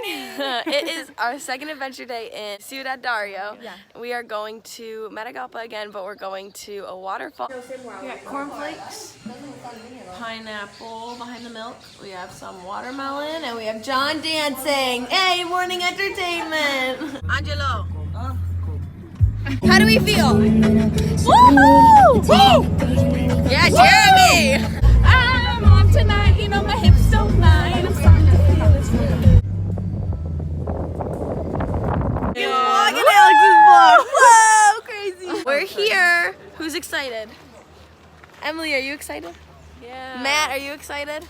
It is our second adventure day in Ciudad Dario. Yeah. We are going to Matagalpa again, but we're going to a waterfall. We got cornflakes, pineapple behind the milk. We have some watermelon, and we have John dancing. Hey, morning entertainment. Angelo. How do we feel? Woo! Woo! Yeah, Jeremy. I'm on tonight, you know my hips don't lie. I'm starting to feel this. Look at Alex's vlog. Whoa, crazy. We're here. Who's excited? Emily, are you excited? Yeah. Matt, are you excited?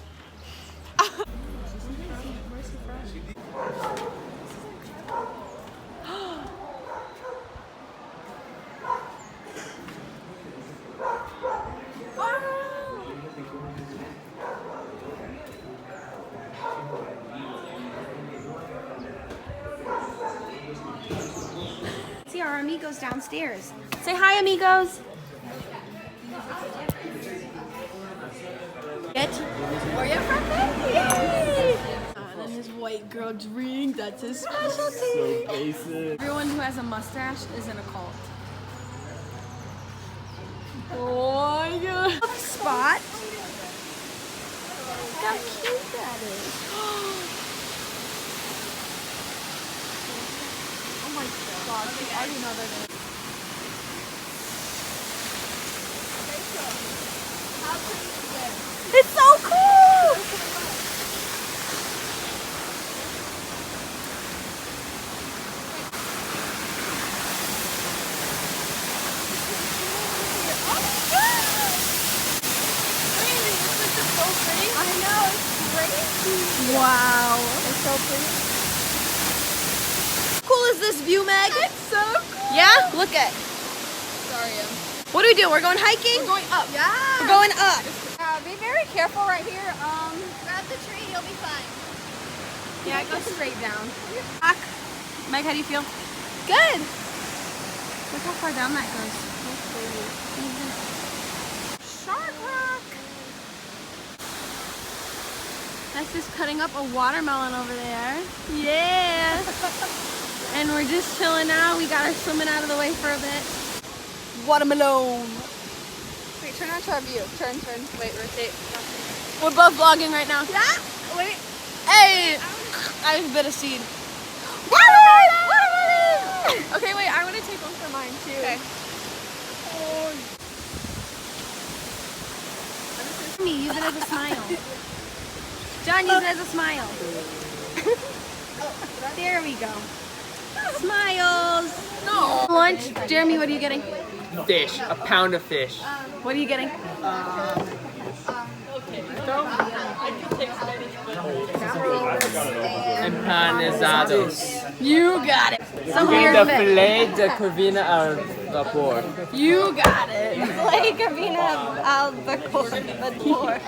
See our amigos downstairs. Say hi, amigos. Get for your birthday. Yay! And then his white girl drink, that's his specialty. So basic. Everyone who has a mustache is in a cult. Oh my god. Spot. Look how cute that is. Oh my gosh, I already know they're gonna. It's so cool! I know, it's crazy. Wow. It's so pretty. How cool is this view, Meg? It's so cool. Yeah? Look at. Sorry, What do we do? We're going hiking? we're going up. Yeah. We're going up. Be very careful right here. Grab the tree, you'll be fine. Yeah, go straight down. Back. Meg, how do you feel? Good. Look how far down that goes. Shark Rock. That's just cutting up a watermelon over there. Yeah. And we're just chilling out. We got our swimming out of the way for a bit. Watermelon. Wait, turn onto our view. Turn. Wait, rotate. We're both vlogging right now. Yeah? Wait. Hey, I bit a seed. Watermelon! Okay, wait, I want to take one for mine too. Okay. Me, use it as a smile. John, use it as a smile. There we go. Smiles. No. Lunch. Jeremy, what are you getting? Fish, a pound of fish. What are you getting? Empanizados. You got it. Some And weird the fish. filet de corvina al vapor. You got it. Like Avina Albacor.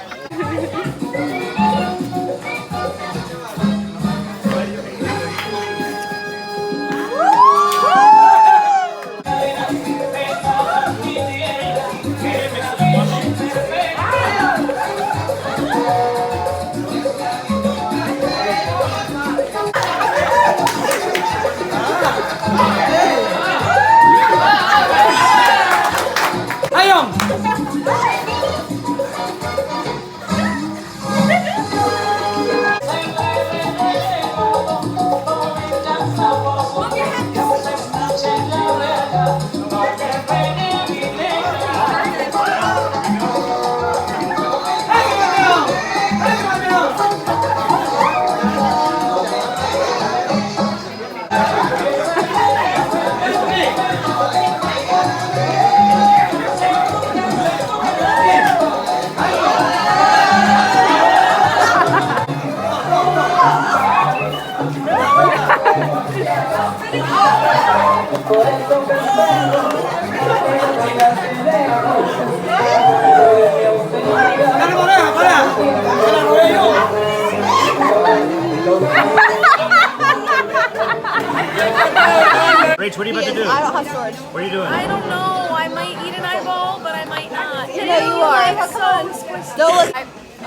Rach, what are you about to do? I don't have storage. What are you doing? I don't know. I might eat an eyeball, but I might not. No, you are. So, Don't look.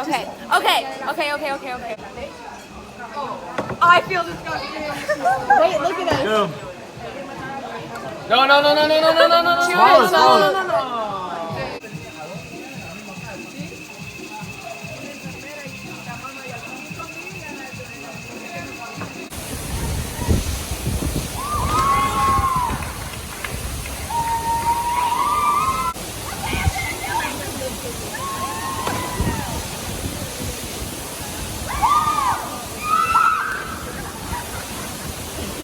okay. I feel disgusting. Wait, look at us. Go. No, no, no, no, no, no, no, no, no, Swallow, swallow. no.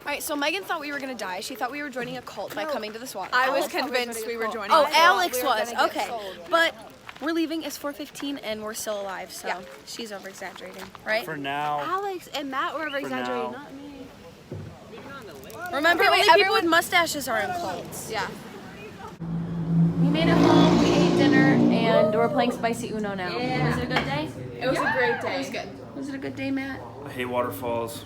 Alright, so Megan thought we were gonna die. She thought we were joining a cult by coming to this water. I was convinced we were joining. Oh, a cult. Alex was. Okay. But we're leaving. It's 4:15 and we're still alive, so Yeah. she's over exaggerating, right? For now. Alex and Matt were over exaggerating, now. not me. Remember, Okay, wait, only people everyone- with mustaches are in cults. Yeah. We made it home, we ate dinner, and we're playing Spicy Uno now. Was it a good day? It was a great day. It was good. Was it a good day, Matt? I hate waterfalls.